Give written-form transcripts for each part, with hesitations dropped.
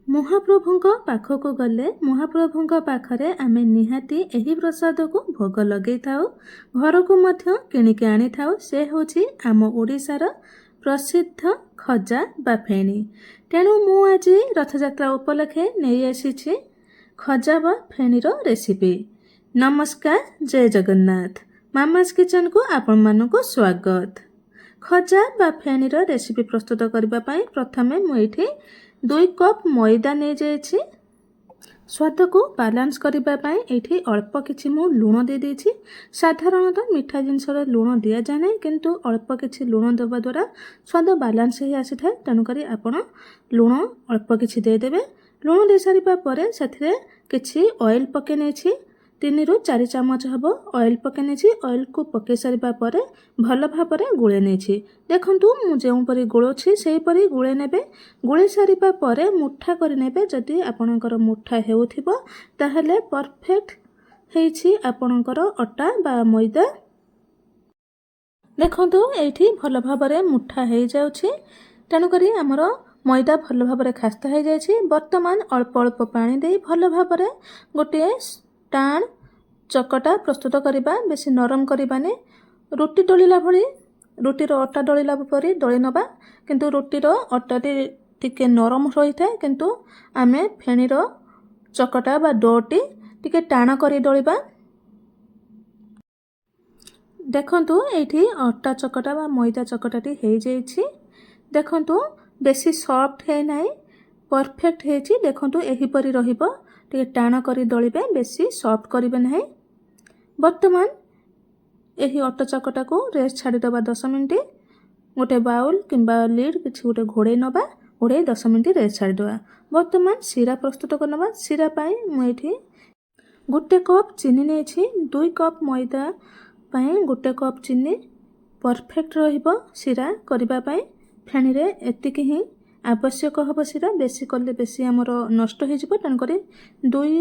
ମହାପ୍ରଭୁଙ୍କ ପାଖକୁ ଗଲେ ମହାପ୍ରଭୁଙ୍କ ପାଖରେ ଆମେ ନିହାତି ଏହି ପ୍ରସାଦକୁ ଭୋଗ ଲଗେଇଥାଉ, ଘରକୁ ମଧ୍ୟ କିଣିକି ଆଣିଥାଉ। ସେ ହେଉଛି ଆମ ଓଡ଼ିଶାର ପ୍ରସିଦ୍ଧ ଖଜା ବା ଫେଣି। ତେଣୁ ମୁଁ ଆଜି ରଥଯାତ୍ରା ଉପଲକ୍ଷେ ନେଇ ଆସିଛି ଖଜା ବା ଫେଣିର ରେସିପି। ନମସ୍କାର, ଜୟ ଜଗନ୍ନାଥ। ମାମାସ୍ କିଚେନକୁ ଆପଣମାନଙ୍କୁ ସ୍ୱାଗତ। ଖଜା ବା ଫେଣିର ରେସିପି ପ୍ରସ୍ତୁତ କରିବା ପାଇଁ ପ୍ରଥମେ ମୁଁ ଏଇଠି 2 କପ୍ ମଇଦା ନେଇଯାଇଛି। ସ୍ୱାଦକୁ ବାଲାନ୍ସ କରିବା ପାଇଁ ଏଇଠି ଅଳ୍ପ କିଛି ମୁଁ ଲୁଣ ଦେଇଦେଇଛି। ସାଧାରଣତଃ ମିଠା ଜିନିଷରେ ଲୁଣ ଦିଆଯାଏ ନାହିଁ, କିନ୍ତୁ ଅଳ୍ପ କିଛି ଲୁଣ ଦେବା ଦ୍ୱାରା ସ୍ୱାଦ ବାଲାନ୍ସ ହେଇ ଆସିଥାଏ। ତେଣୁକରି ଆପଣ ଲୁଣ ଅଳ୍ପ କିଛି ଦେଇଦେବେ। ଲୁଣ ଦେଇସାରିବା ପରେ ସେଥିରେ କିଛି ଅଏଲ୍ ପକାଇ ନେଇଛି। 3 ରୁ 4 ଚାମଚ ହେବ ଅଏଲ୍ ପକାଇ ନେଇଛି। ଅଏଲ୍କୁ ପକାଇ ସାରିବା ପରେ ଭଲ ଭାବରେ ଗୋଳେଇ ନେଇଛି। ଦେଖନ୍ତୁ ମୁଁ ଯେଉଁପରି ଗୋଳଉଛି ସେହିପରି ଗୋଳେଇ ନେବେ। ଗୋଳେଇ ସାରିବା ପରେ ମୁଠା କରି ନେବେ। ଯଦି ଆପଣଙ୍କର ମୁଠା ହେଉଥିବ ତାହେଲେ ପରଫେକ୍ଟ ହେଇଛି ଆପଣଙ୍କର ଅଟା ବା ମଇଦା। ଦେଖନ୍ତୁ ଏଇଠି ଭଲ ଭାବରେ ମୁଠା ହେଇଯାଉଛି। ତେଣୁକରି ଆମର ମଇଦା ଭଲ ଭାବରେ ଖାସ୍ତା ହେଇଯାଇଛି। ବର୍ତ୍ତମାନ ଅଳ୍ପ ଅଳ୍ପ ପାଣି ଦେଇ ଭଲ ଭାବରେ ଗୋଟିଏ ଟାଣ ଚକଟା ପ୍ରସ୍ତୁତ କରିବା। ବେଶୀ ନରମ କରିବାନି। ରୁଟି ଦଳିଲା ଭଳି, ରୁଟିର ଅଟା ଦଳିଲା ପରି ଦଳି ନେବା। କିନ୍ତୁ ରୁଟିର ଅଟାଟି ଟିକେ ନରମ ରହିଥାଏ, କିନ୍ତୁ ଆମେ ଫେଣିର ଚକଟା ବା ଡୋଟି ଟିକେ ଟାଣ କରି ଦଳିବା। ଦେଖନ୍ତୁ ଏଇଠି ଅଟା ଚକଟା ବା ମଇଦା ଚକଟାଟି ହେଇଯାଇଛି। ଦେଖନ୍ତୁ ବେଶୀ ସଫ୍ଟ ହେଇନାହିଁ, ପରଫେକ୍ଟ ହେଇଛି। ଦେଖନ୍ତୁ ଏହିପରି ରହିବ। ଟିକେ ଟାଣ କରି ଦଳିବେ, ବେଶୀ ସଫ୍ଟ କରିବେ ନାହିଁ। ବର୍ତ୍ତମାନ ଏହି ଅଟା ଚକଟାକୁ ରେଷ୍ଟ ଛାଡ଼ିଦେବା 10 ମିନିଟ୍। ଗୋଟେ ବାଉଲ କିମ୍ବା ଲିଡ୍ କିଛି ଗୋଟେ ଘୋଡ଼େଇ ନେବା। ଘୋଡ଼େଇ 10 ମିନିଟ୍ ରେଷ୍ଟ ଛାଡ଼ିଦେବା। ବର୍ତ୍ତମାନ ଶିରା ପ୍ରସ୍ତୁତ କରିନେବା। ଶିରା ପାଇଁ ମୁଁ ଏଇଠି 1 କପ୍ ଚିନି ନେଇଛି। 2 କପ୍ ମଇଦା ପାଇଁ 1 କପ୍ ଚିନି ପରଫେକ୍ଟ ରହିବ ଶିରା କରିବା ପାଇଁ। ଫେଣିରେ ଏତିକି ହିଁ ଆବଶ୍ୟକ ହେବ ଶିରା। ବେଶୀ କଲେ ବେଶୀ ଆମର ନଷ୍ଟ ହୋଇଯିବ। ତେଣୁକରି 2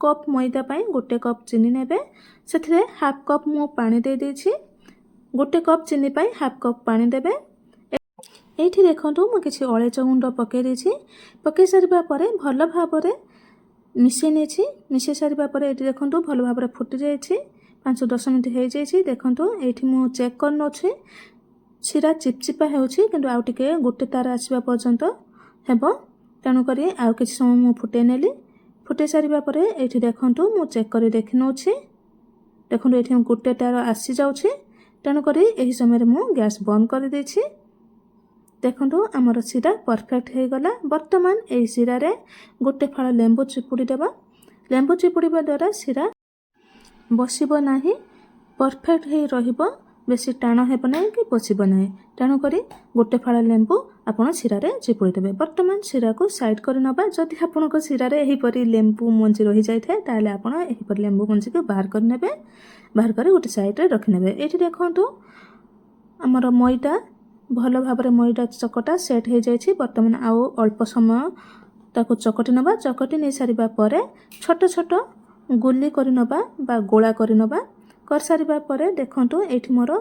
କପ୍ ମଇଦା ପାଇଁ 1 କପ୍ ଚିନି ନେବେ। ସେଥିରେ 1/2 କପ୍ ମୁଁ ପାଣି ଦେଇଦେଇଛି। 1 କପ୍ ଚିନି ପାଇଁ 1/2 କପ୍ ପାଣି ଦେବେ। ଏଇଠି ଦେଖନ୍ତୁ ମୁଁ କିଛି ଅଳେଇଚ ଗୁଣ୍ଡ ପକାଇ ଦେଇଛି। ପକାଇ ସାରିବା ପରେ ଭଲ ଭାବରେ ମିଶାଇ ନେଇଛି। ମିଶାଇ ସାରିବା ପରେ ଏଇଠି ଦେଖନ୍ତୁ ଭଲ ଭାବରେ ଫୁଟି ଯାଇଛି। 5-10 ମିନିଟ୍ ହେଇଯାଇଛି। ଦେଖନ୍ତୁ ଏଇଠି ମୁଁ ଚେକ୍ କରି ନେଉଛି। ଶିରା ଚିପଚିପା ହେଉଛି, କିନ୍ତୁ ଆଉ ଟିକେ ଗୋଟେ ତାର ଆସିବା ପର୍ଯ୍ୟନ୍ତ ହେବ। ତେଣୁକରି ଆଉ କିଛି ସମୟ ମୁଁ ଫୁଟାଇ ନେଲି। ଫୁଟାଇ ସାରିବା ପରେ ଏଇଠି ଦେଖନ୍ତୁ ମୁଁ ଚେକ୍ କରି ଦେଖି ନେଉଛି। ଦେଖନ୍ତୁ ଏଇଠି ଗୋଟେ ତାର ଆସିଯାଉଛି। ତେଣୁକରି ଏହି ସମୟରେ ମୁଁ ଗ୍ୟାସ୍ ବନ୍ଦ କରିଦେଇଛି। ଦେଖନ୍ତୁ ଆମର ଶିରା ପରଫେକ୍ଟ ହେଇଗଲା। ବର୍ତ୍ତମାନ ଏହି ଶିରାରେ 1 ଫାଳ ଲେମ୍ବୁ ଚିପୁଡ଼ି ଦେବା। ଲେମ୍ବୁ ଚିପୁଡ଼ିବା ଦ୍ୱାରା ଶିରା ବସିବ ନାହିଁ, ପରଫେକ୍ଟ ହେଇ ରହିବ। ବେଶୀ ଟାଣ ହେବ ନାହିଁ କି ବସିବ ନାହିଁ। ତେଣୁକରି 1 ଫାଳ ଲେମ୍ବୁ ଆପଣ ଶିରାରେ ଚିପୁଡ଼ି ଦେବେ। ବର୍ତ୍ତମାନ ଶିରାକୁ ସାଇଡ଼୍ କରି ନେବା। ଯଦି ଆପଣଙ୍କ ଶିରାରେ ଏହିପରି ଲେମ୍ବୁ ମଞ୍ଜି ରହିଯାଇଥାଏ ତାହେଲେ ଆପଣ ଏହିପରି ଲେମ୍ବୁ ମଞ୍ଜିକୁ ବାହାର କରିନେବେ। ବାହାର କରି ଗୋଟେ ସାଇଡ଼୍ରେ ରଖିନେବେ। ଏଇଠି ଦେଖନ୍ତୁ ଆମର ମଇଦା ଭଲ ଭାବରେ ମଇଦା ଚକଟା ସେଟ୍ ହେଇଯାଇଛି। ବର୍ତ୍ତମାନ ଆଉ ଅଳ୍ପ ସମୟ ତାକୁ ଚକଟି ନେବା। ଚକଟି ନେଇ ସାରିବା ପରେ ଛୋଟ ଛୋଟ ଗୁଲି କରି ନେବା ବା ଗୋଳା କରି ନେବା। କରିସାରିବା ପରେ ଦେଖନ୍ତୁ ଏଇଠି ମୋର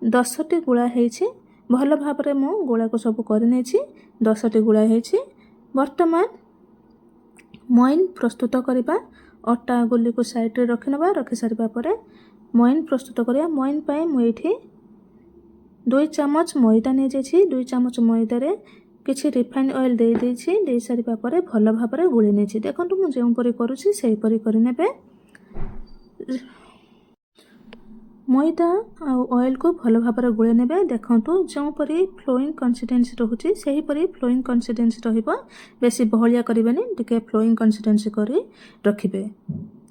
10ଟି ଗୁଳା ହେଇଛି। ଭଲ ଭାବରେ ମୁଁ ଗୋଳାକୁ ସବୁ କରିନେଇଛି। 10ଟି ଗୁଳା ହେଇଛି। ବର୍ତ୍ତମାନ ମଇନ୍ ପ୍ରସ୍ତୁତ କରିବା। ଅଟା ଗୁଲିକୁ ସାଇଡ଼୍ରେ ରଖିନେବା। ରଖିସାରିବା ପରେ ମଇନ୍ ପ୍ରସ୍ତୁତ କରିବା। ମଇନ୍ ପାଇଁ ମୁଁ ଏଇଠି 2 ଚାମଚ ମଇଦା ନେଇଯାଇଛି। 2 ଚାମଚ ମଇଦାରେ କିଛି ରିଫାଇଣ୍ଡ ଅଏଲ୍ ଦେଇଦେଇଛି। ଦେଇସାରିବା ପରେ ଭଲ ଭାବରେ ଗୋଳେଇ ନେଇଛି। ଦେଖନ୍ତୁ ମୁଁ ଯେଉଁପରି କରୁଛି ସେହିପରି କରିନେବେ। ମଇଦା ଆଉ ଅଏଲ୍କୁ ଭଲ ଭାବରେ ଗୋଳେଇ ନେବେ। ଦେଖନ୍ତୁ ଯେଉଁପରି ଫ୍ଲୋଇଂ କନସିଷ୍ଟେନ୍ସି ରହୁଛି ସେହିପରି ଫ୍ଲୋଇଂ କନସିଷ୍ଟେନ୍ସି ରହିବ। ବେଶୀ ବହଳିଆ କରିବେନି, ଟିକେ ଫ୍ଲୋଇଂ କନସିଷ୍ଟେନ୍ସି କରି ରଖିବେ।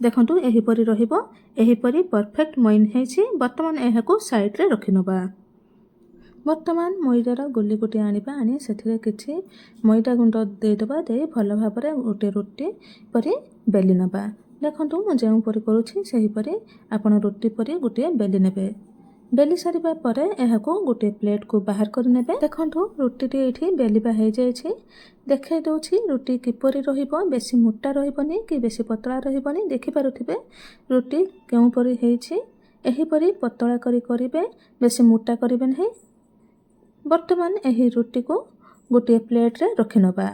ଦେଖନ୍ତୁ ଏହିପରି ରହିବ। ଏହିପରି ପରଫେକ୍ଟ ମଇନ୍ ହେଇଛି। ବର୍ତ୍ତମାନ ଏହାକୁ ସାଇଡ଼୍ରେ ରଖିନେବା। ବର୍ତ୍ତମାନ ମଇଦାର ଗୋଲି ଗୋଟିଏ ଆଣିବା। ଆଣି ସେଥିରେ କିଛି ମଇଦା ଗୁଣ୍ଡ ଦେଇଦେବା। ଦେଇ ଭଲ ଭାବରେ ଗୋଟେ ରୁଟି ପରି ବେଲି ନେବା। ଦେଖନ୍ତୁ ମୁଁ ଯେଉଁପରି କରୁଛି ସେହିପରି ଆପଣ ରୁଟି ପରି ଗୋଟିଏ ବେଲି ନେବେ। ବେଲି ସାରିବା ପରେ ଏହାକୁ ଗୋଟିଏ ପ୍ଲେଟ୍କୁ ବାହାର କରିନେବେ। ଦେଖନ୍ତୁ ରୁଟିଟି ଏଇଠି ବେଲିବା ହେଇଯାଇଛି। ଦେଖାଇ ଦେଉଛି ରୁଟି କିପରି ରହିବ। ବେଶୀ ମୋଟା ରହିବନି କି ବେଶୀ ପତଳା ରହିବନି। ଦେଖିପାରୁଥିବେ ରୁଟି କେଉଁପରି ହେଇଛି। ଏହିପରି ପତଳା କରି କରିବେ, ବେଶୀ ମୋଟା କରିବେ ନାହିଁ। ବର୍ତ୍ତମାନ ଏହି ରୁଟିକୁ ଗୋଟିଏ ପ୍ଲେଟ୍ରେ ରଖିନେବା।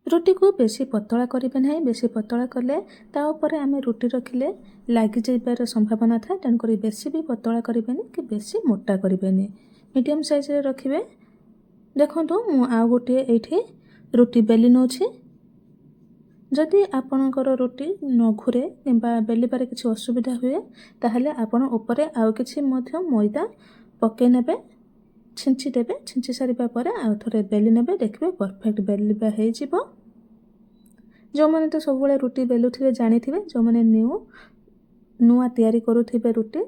रुटी को बेसी पतला करेंगे ना, बेसी पतला कले ताऊपर आम रुटी रखिले लग जाइबार संभावना था। तेणुक बेसी भी पतला करेंगे कि बेसी मोटा करेंगे, मीडियम साइज रे रखिए। देखो मु आउ गोटे ये रुटी बेली नौछि। जदि आपणकर रुटी न घुरे कि बेलिबार किसी असुविधा हुए ताहले आपण उपरे आउ किछि मध्य मैदा पके नेबे, छिंची देबे। छिंची सारिबा परे आउ थोड़े बेली नेबे, देखबे परफेक्ट बेलिबा हो जिवो। जो माने तो सब बेले रुटी बेलुथिबे जानिथिबे, जो माने नुआ तैयारी करुथिबे रुटी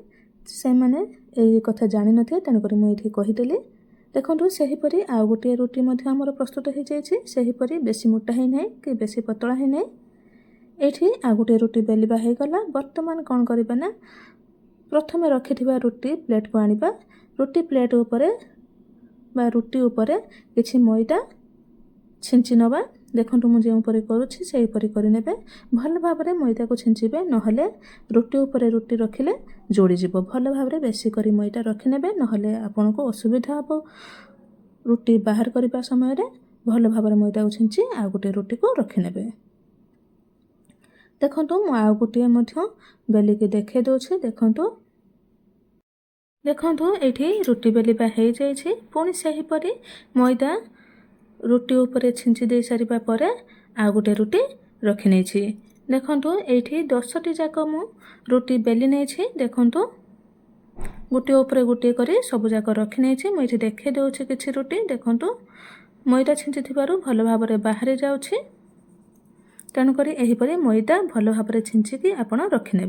से माने एई कथा जानि नथे। तेणुक मुझे ये कहीदेली। देखो सेहीपरि आउ गोटे रुटी मध्य आमर प्रस्तुत हो जाइए। सेहीपरि बेसी मोटा है ना कि बेसी पतला है ना। ये आउ गोटे रुटी बेलिबा हो गला। बर्तमान कौन करबा ना, प्रथम रखिथिबा रुटी प्लेट को आनिबा। रुटी प्लेट उपरे बा रुटी उपरे किछि मैदा छिंची नबा। देखो मुझे ऊपर करुच्छी से करने भल भाव मैदा को छिंचबे, नहले रुटी उपरे रुटी रखिले जोड़ीज। भल भाव बेसी करी मैदा रखिने, नहले आपन को असुविधा हम। रुटी बाहर करने समय भल भाव मैदा को छिंची आ गोटे रुटी को रखिने। देखो आउ गोटे बेलिकी देखे दौचे। देखो ये रुटी बेलिबा हो जाइए। पुणी सेहीपरि मैदा रुटी उपरे छिंची दे सारिबा परे आ गोटे रुटी रखी नहीं। देखो ये 10टी जाक मु रुटी बेली नहीं। देखो गोटे उपरे गोटे करी सब जाक रखी नहीं। मुझे देखे दौचे किसी रुटी। देखो मैदा छिंची थिबारु भल भाव बाहरी जाउछि। तेणुक एहीपरि मैदा भल भाव छिंचिकी आपण रखिने।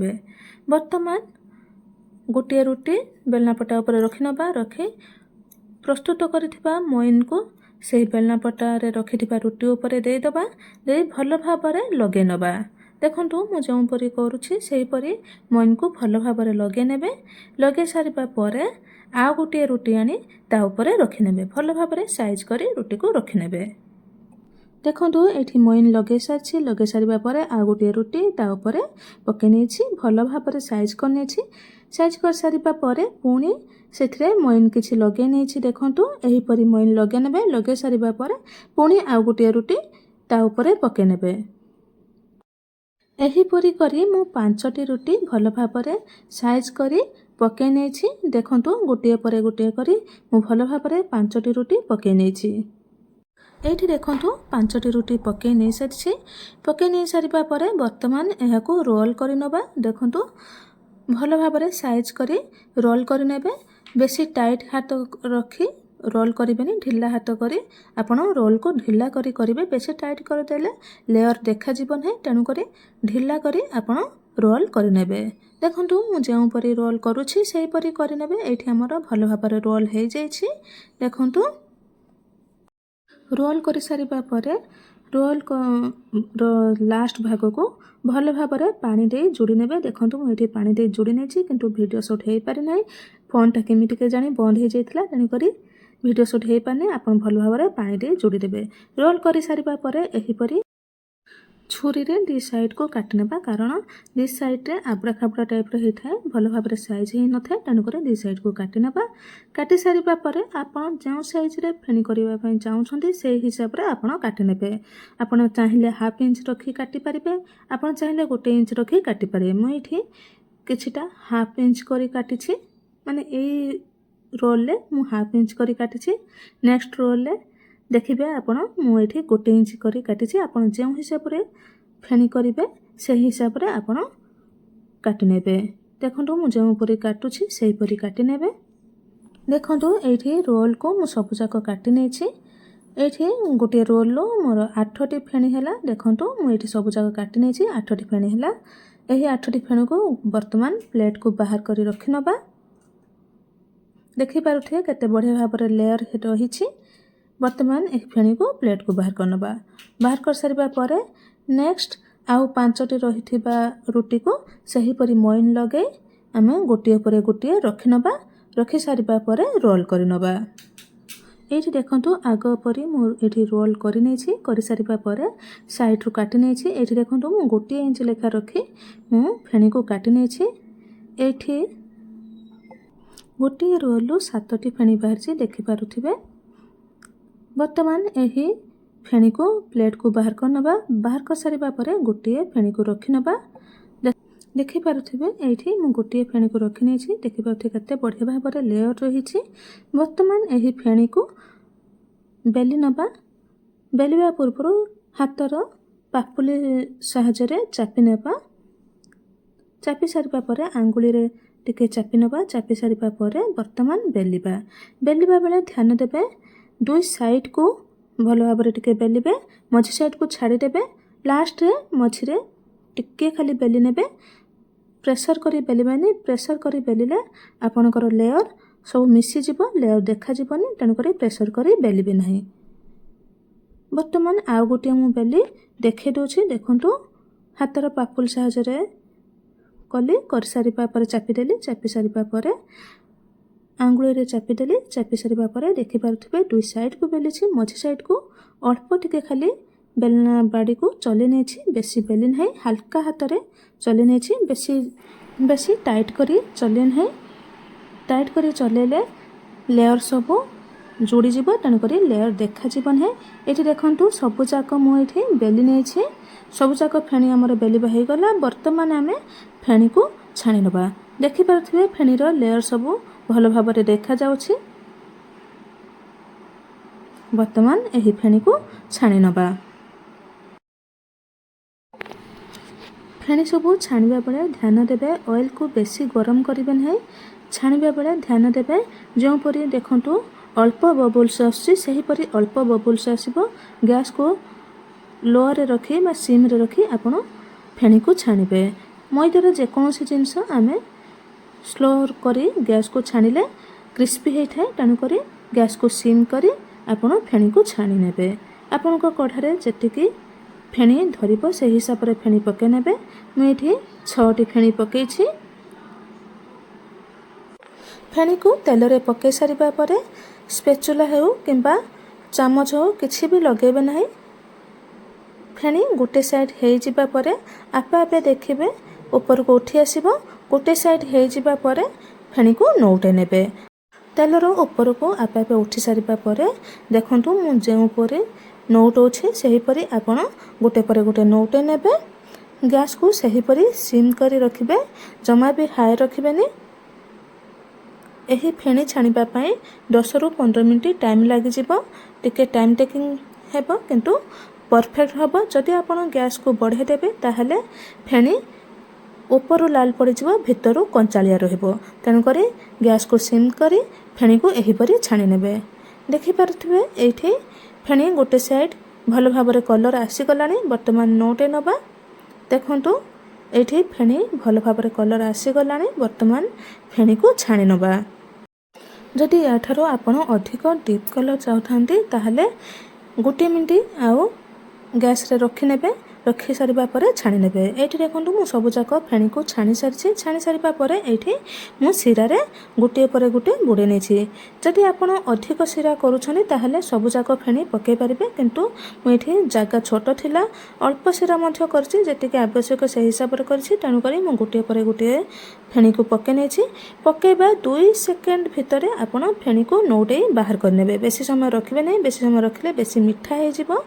बर्तमान गोटे रुटी बेलनापटा उपर रखी नबा। रखी प्रस्तुत करिथिबा मोइन को से बेलनापटारे रखिथिबा रुटी उपरे देदबा। दे भल भाव लगे नबा। देखो मु जोपरी करुछि सेहीपरि मोइन को भल भाव लगे नेबे। लगे सारिबा परे आ गोटे रुटी आनी ता उपरे रखिने। भल भाव साइज करी रुटी को रखिने। देखो ये मोइन लगे सारी। लगे सारिबा परे आ गोटे रुटी ता उपरे पके नहीं। भल भाव साइज करनी। साइज कर सारिबा परे पुणी से मोइन किछि लगे नहीं। देखो यहीपरि मोइन लगे नेबे। लगे सारिबा परे पुणी आ गोटे रुटी ता उपरे पके नेबे। एहीपरि करी मु 5टी रुटी भल भाव साइज करी पके नहीं। देखो गोटे परे गोटे करी मु भल भाव 5टी रुटी पके नहीं। ये देखो 5टी रुटी पके नहीं सारी। पके नहीं सारिबा परे बर्तमान यह रोल कर नबा। देखो भल भाव साइज करी रोल कर नेबे। बेसी टाइट हाथ रखी रोल करेंगे, ढिला हाथ करी आपण रोल को ढिला करी करेंगे। बेसी टाइट करदेले लेयर देखा ना। तेणुक ढिला करी आपण रोल करने। देखो मुझे रोल करुच्छी से करने। ये आमर भल भाव रोल हो जाइए। देखो रोल कर सारिबा परे रोल लास्ट भाग को भल भाव पानी दे जोड़ी नेबे। देखो मुझे पानी दे जोड़ी नहीं किंतु वीडियो शूट हो पारि ना। फोनटा केमी टिके जानी बंद हो जाइथिला। तेणुक वीडियो शूट हो पारने। आपन भल भाव पानी दे जोड़ी देबे। रोल कर सारिबा परे एहीपरि छुरी रे दी साइड को काटि नेबा। कारण दी साइड रे आबड़ा खाबड़ा टाइप रे होता है, भल भाव साइज ही न थाए। तेणुक दी साइड को काटि नेबा। काटि सारिबा परे आपन जो साइज रे फेणी करिबा पई चाहुछंती से हिसाब रे आपन काटि नेबे। आपन चाहिले हाफ इंच रखी काटि परिबे, आपन चाहिले 1 इंच रखी काटि परिबे। मु एठी किछिटा हाफ इंच करी काटिछि, माने एई रोल ले मु हाफ इंच करी काटिछि। नेक्स्ट रोल ले देखिबे आपण मु एठी 1 इंच करी काटिछि। आपण जे हिसाब रे फेणी करिबे से हिसाब रे आपण काटि नेबे। देखंतु मु जे ऊपर काटुछि सेही परी काटि नेबे। देखंतु एठी रोल को मु सब जाक काटि नेछि। एठी गोटे रोल लो मोर 8टी फेणी हैला। देखंतु मु एठी सब जाक काटि नेछि। 8टी फेणी हैला। एही 8टी फेणी को वर्तमान प्लेट को बाहर करी रखि नबा। देखि पारुथे केते बढ़िया भाव लेयर रही। वर्तमान एक फेणी को प्लेट को बाहर करनबा। बाहर कर सारिबा परे नेक्स्ट आउ 5टी रहिथिबा रुटी को सही परी मोइन लगे आमे गोटिए परे गोटिए रखि नबा। रखि सारिबा परे रोल करि नबा। एठी देखंतु आगो परी मु एठी रोल करि नेछि। करि सारिबा परे साइड रु काटि नेछि। एठी देखंतु मु 1 इंच लेखा रखी मु फेणी को काटि नेछि। एठी गोटे रोल 7टी फेणी बाहरछि देखि पारुथिबे। वर्तमान एही फेणी को प्लेट को बाहर कर नबा। बाहर कर सारिबा परे गोटे फेणी को रखी नबा। देखि पारुथिबे एठी मु गोटे फेणी को रखी नेछि। देखि पारुथिबे केते बढ़िया भाबरे लेयर रहिछि। वर्तमान एही फेणी को बेली नबा। बेलिबा पूर्व हातर पापुली साहाय्य चापी नेबा। चापी सारिबा परे आंगुली रे टिके चापी नबा। चापी सारिबा परे वर्तमान बेलिबा। बेलिबा बेले ध्यान देबे दुई साइड को भलो भाबरे टिके बेलिबे। मझी साइड को छाड़ी देबे। लास्ट रे मझी रे टिके खाली बेली नेबे। प्रेशर करी बेलिबानी। प्रेशर करी बेलिले आपनकर लेयर सब मिसी जिवो। लेयर देखा जिवोनी। तेणु करी प्रेशर करी बेलिबे नाही। वर्तमान आउ गोटे मु बेली देखे दोछि। देखंतु हातर पापुल साहाय्य रे कली कर सारिबा परे चापी देली। चापी सारिबा परे आंगुली रे चापी देली। चापी सारिबा परे देखि पारुथिबे दुई साइड को बेलिछि। मझी साइड को अल्प टिके खाली बेलना बाड़ी को चले नेछि। बेसी बेली नाही। हल्का हाथ रे चले नेछि। बेसी टाइट करी चले नाही। टाइट करी चलेले लेयर सब जोड़ी जीव। तेणु करी लेयर देखा जीव नाही। एठी देखंतु सबु जाक मु एठी बेली नेछि। सबु जाक फेणी हमर बेलिबा हे गला। वर्तमान आमे फेणी को छाणी नबा। देखि पारुथिबे फेणी रो लेयर सब भलो भाबरे देखा जाउछि। वर्तमान एही फेणी को छाणी नबा। फेणी सब छाणिबा बेले ध्यान देबे ऑयल को बेसी गरम करिबे नाही। छाणिबा बेले ध्यान देबे जो परी देखंतु अल्प बबल्स आछि सही परी अल्प बबल्स आसीबो। गैस को लोअर रे रखी बा सिम रे रखी आपण फेणी को छाणिबे। मैदा रे जे कोनोसी जिंस आमे स्लो करी गैस को छाणिले क्रिस्पी हे थाए। तेणु करी गैस को सिम करी आपण फेणी को छाणी नेबे। आपण को कढ़ारे जेतिकी फेणी धरिबो से हिसाब रे फेणी पके नेबे। मु एठी 6टी फेणी पकेछि। फेणी को तेल रे पके सारिबा परे स्पैचुला हेउ किंबा चामच हो किछि भी लगेबे नाही। फेणी गोटे साइड हे जिबा परे आपे आपे देखिबे ऊपर को उठी आसीबो। गोटे साइड हे जिबा परे फेणी को नौटे नेबे। तेल रो ऊपर को आपे आपे उठी सारिबा परे देखंतु मु जेउ परे नौट अछि सही परी आपण गोटे परे गोटे नौटे नेबे। गैस को सही परी सिम करी रखिबे। जमा भी हाई रखिबेनी। एही फेणी छाणिबा पई 10 रु 15 मिनिट टाइम लागि जिवो। टिके टाइम टेकिंग हेबो किंतु परफेक्ट हबो। जदि आपण गैस को बढ़े देबे ताहले फेणी ऊपर लाल पड़ी जिवो भितरु कंचालिया रहइबो। तेणु करी गैस को सिम करी फेणी को एही परी छाणी नेबे। देखि पारुथिबे एठी फेणी गोटे साइड भलो भाबरे कलर आसी गलानी। वर्तमान नोटे नबा। देखंतु एठी फेणी भलो भाबरे कलर आसी गलानी। वर्तमान फेणी को छाणी नबा। जदि याठारो आपण अधिक डीप कलर चाहथांती ताहले गोटे मिनिट आउ गैस रे रखि नेबे। रखि सारिबा परे छाणी नेबे। एठी देखंतु मु सबु जाक फेणी को छाणी सारिछि। छाणी सारिबा परे एठी मु सिरा रे गोटे परे गोटे बुडे नेछि। जदि आपण अधिक सिरा करूछनी ताहले सबु जाक फेणी पके परिबे किंतु मु एठी जागा छोट थिला अल्प सिरा मध्य करछि जेतिके आवश्यक से हिसाब रे करछि। तेणु करी मु गोटे परे गोटे फेणी को पके नेछि। पकेबा 2 सेकेंड भितरे आपण फेणी को नौटे बाहर कर नेबे। बेसी समय रखिबे नै। बेसी समय रखिले बेसी मिठा हे जिवो।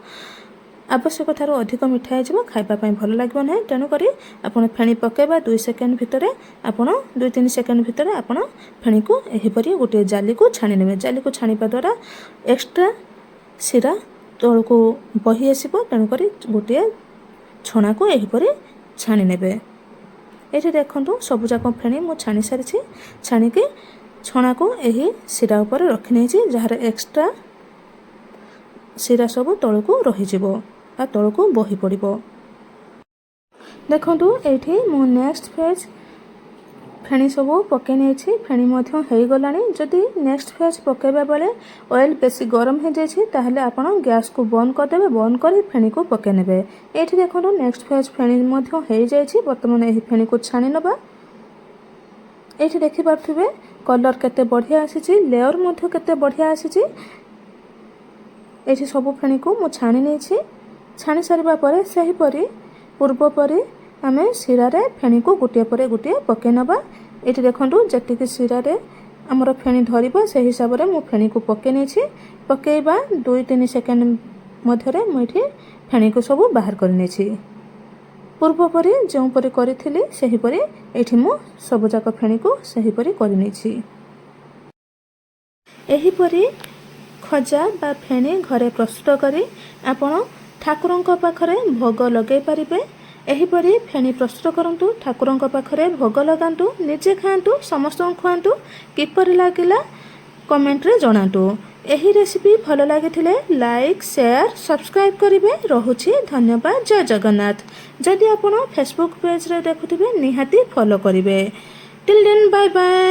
आवश्यक थारो अधिक मिठा हे जिवो। खाइबा पई भलो लागबो नै। तेणु करी आपण फेणी पकेबा 2 सेकेंड भितरे आपण 2-3 सेकेंड भितरे आपण फेणी को एही परी गोटे जाली को छाणी नेबे। जाली को छाणीबा द्वारा एक्स्ट्रा सिरा तळ को बही आसीबो। तेणु करी गोटे छणा को एही परी छाणी नेबे। एठी देखंतु सबु जाक फेणी मु छाणी सारिछि। छाणी के छणा को एही सिरा ऊपर रखि नेछि जहार एक्स्ट्रा सिरा सब तळ को रहि जिवो आ तळ को बही पड़िबो। देखंतु एठी मु नेक्स्ट फेज फेणी सब पके नेछि। फेणी मध्य हेई गलानी। जदि नेक्स्ट फेज पकेबा बेले ऑयल बेसी गरम हे जायछि ताहले आपण गैस को बंद कर देबे। बंद करी फेणी को पके नेबे। एठी देखंतु नेक्स्ट फेज फेणी मध्य हेई जायछि। वर्तमान एही फेणी को छाणी नबा। एठी देखि पारथिबे कलर केते बढ़िया आसीछि। लेयर मध्य केते बढ़िया आसीछि। एठी सब फेणी को मु छाणी नेछि। छाणी सारिबा परे सही परी पूर्व परी आमे सिरा रे फेणी को गोटे परे गोटे पके नबा। एठी देखंतु जतिके सिरा रे हमर फेणी धरिबो से हिसाब रे मु फेणी को पके नेछि। पकेइबा 2-3 सेकेंड ମଧ୍ୟରେ ମୁଁ ଏଠି ଫେଣିକୁ ସବୁ ବାହାର କରିନେଇଛି। ପୂର୍ବପରି ଯେଉଁପରି କରିଥିଲି ସେହିପରି ଏଠି ମୁଁ ସବୁଯାକ ଫେଣିକୁ ସେହିପରି କରିନେଇଛି। ଏହିପରି ଖଜା ବା ଫେଣି ଘରେ ପ୍ରସ୍ତୁତ କରି ଆପଣ ଠାକୁରଙ୍କ ପାଖରେ ଭୋଗ ଲଗାଇ ପାରିବେ। ଏହିପରି ଫେଣି ପ୍ରସ୍ତୁତ କରନ୍ତୁ, ଠାକୁରଙ୍କ ପାଖରେ ଭୋଗ ଲଗାନ୍ତୁ, ନିଜେ ଖାଆନ୍ତୁ, ସମସ୍ତଙ୍କୁ ଖୁଆନ୍ତୁ। କିପରି ଲାଗିଲା କମେଣ୍ଟରେ ଜଣାନ୍ତୁ। ଏହି ରେସିପି ଭଲ ଲାଗିଥିଲେ ଲାଇକ୍, ସେୟାର, ସବସ୍କ୍ରାଇବ୍ କରିବେ। ରହୁଛି, ଧନ୍ୟବାଦ। ଜୟ ଜଗନ୍ନାଥ। ଯଦି ଆପଣ ଫେସବୁକ୍ ପେଜରେ ଦେଖୁଥିବେ ନିହାତି ଫଲୋ କରିବେ। Till then bye bye.